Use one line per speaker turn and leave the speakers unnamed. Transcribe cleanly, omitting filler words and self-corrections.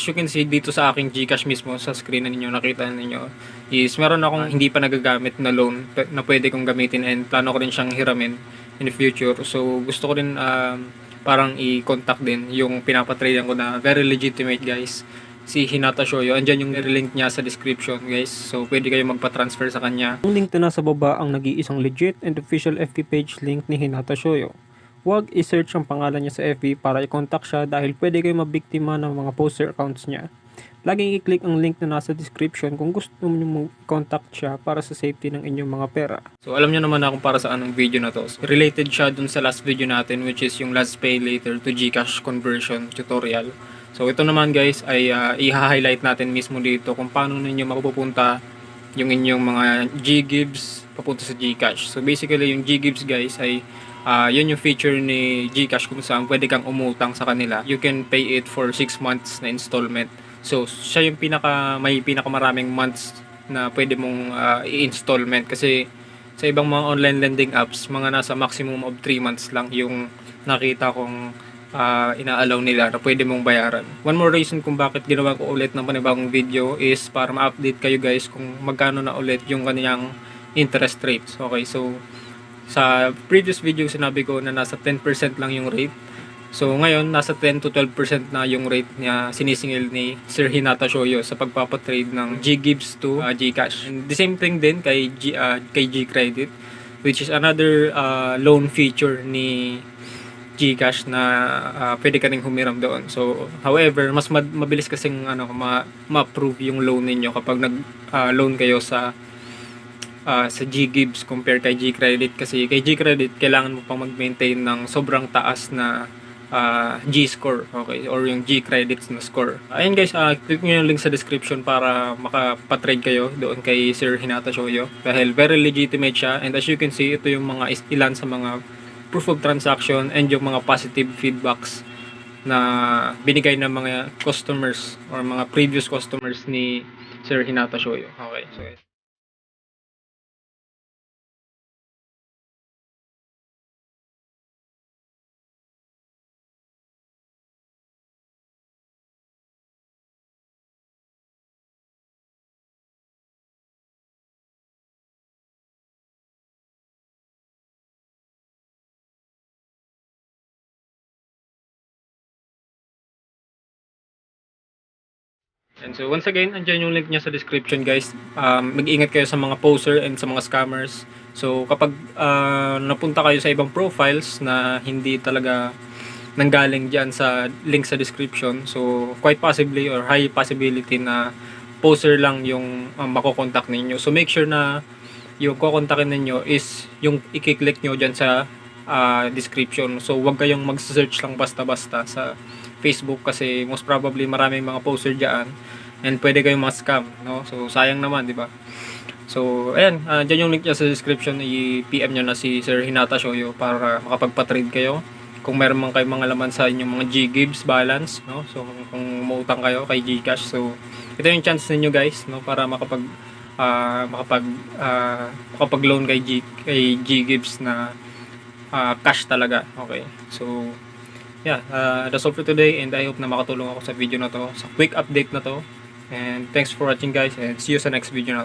as you can see dito sa aking GCash mismo, sa screen na ninyo, nakita ninyo, is meron akong hindi pa nagagamit na loan na pwede kong gamitin and plano ko rin siyang hiramin in the future. So, gusto ko rin parang i-contact din yung pinapatradean ko na very legitimate guys, si Hinata Shoyo. Andyan yung link niya sa description guys. So, pwede kayo magpa-transfer sa kanya.
Ang link na nasa baba ang nag-iisang legit and official FB page link ni Hinata Shoyo. Huwag i-search ang pangalan niya sa FB para i-contact siya dahil pwede kayo mabiktima ng mga poster accounts niya. Laging i-click ang link na nasa description kung gusto niyo contact siya para sa safety ng inyong mga pera.
So alam niyo naman kung para saan ang video na to. Related siya dun sa last video natin which is yung last pay later to GCash conversion tutorial. So ito naman guys ay i-highlight natin mismo dito kung paano ninyo mapupunta yung inyong mga G-Gibbs papunta sa GCash. So basically yung G-Gibbs guys ay yun yung feature ni GCash kung saan pwede kang umutang sa kanila. You can pay it for 6 months na installment. So siya yung may pinakamaraming months na pwede mong i-installment kasi sa ibang mga online lending apps, mga nasa maximum of 3 months lang yung nakita kong ina-allow nila na pwede mong bayaran. One more reason kung bakit ginawa ko ulit ng panibagong video is para ma-update kayo guys kung magkano na ulit yung kaniyang interest rates. Okay, so sa previous video sinabi ko na nasa 10% lang yung rate. So ngayon nasa 10 to 12% na yung rate niya sinisingil ni Sir Hinata Shoyo sa pagpapatrade ng G-Gibbs to GCash. And the same thing din kay G-Credit which is another loan feature ni GCash na pwede ka ring humiram doon. So however, mas mabilis kasing ma-approve yung loan ninyo kapag nag-loan kayo sa G-Gibbs compare kay G-Credit kasi kay G-Credit kailangan mo pang mag-maintain ng sobrang taas na G-score, okay, or yung G-Credits na score. Ayun guys, click nyo yung link sa description para makapatrade kayo doon kay Sir Hinata Shoyo dahil very legitimate siya and as you can see, ito yung mga ilan sa mga proof of transaction and yung mga positive feedbacks na binigay ng mga customers or mga previous customers ni Sir Hinata Shoyo. Okay, so and so once again, andyan yung link niya sa description guys. Mag-ingat kayo sa mga poser and sa mga scammers. So kapag napunta kayo sa ibang profiles na hindi talaga nanggaling dyan sa link sa description, so quite possibly or high possibility na poser lang yung makokontak ninyo. So make sure na yung kukontakin ninyo is yung i-click nyo dyan sa description. So wag kayong mag-search lang basta-basta sa Facebook kasi most probably maraming mga poster diyan and pwede kayong ma-scam, no? So sayang naman, di ba? So ayan, diyan yung link niya sa description, i-PM niyo na si Sir Hinata Shoyo para makapagpa-trade kayo. Kung meron man kayong mga laman sa inyong mga G-Gibbs balance, no? So kung umuutang kayo kay GCash, so ito yung chance ninyo guys, no, para makapag-loan kay G-Gibbs na cash talaga. Okay. So yeah, that's all for today and I hope na makatulong ako sa video na to, sa quick update na to. And thanks for watching guys and see you sa next video na to.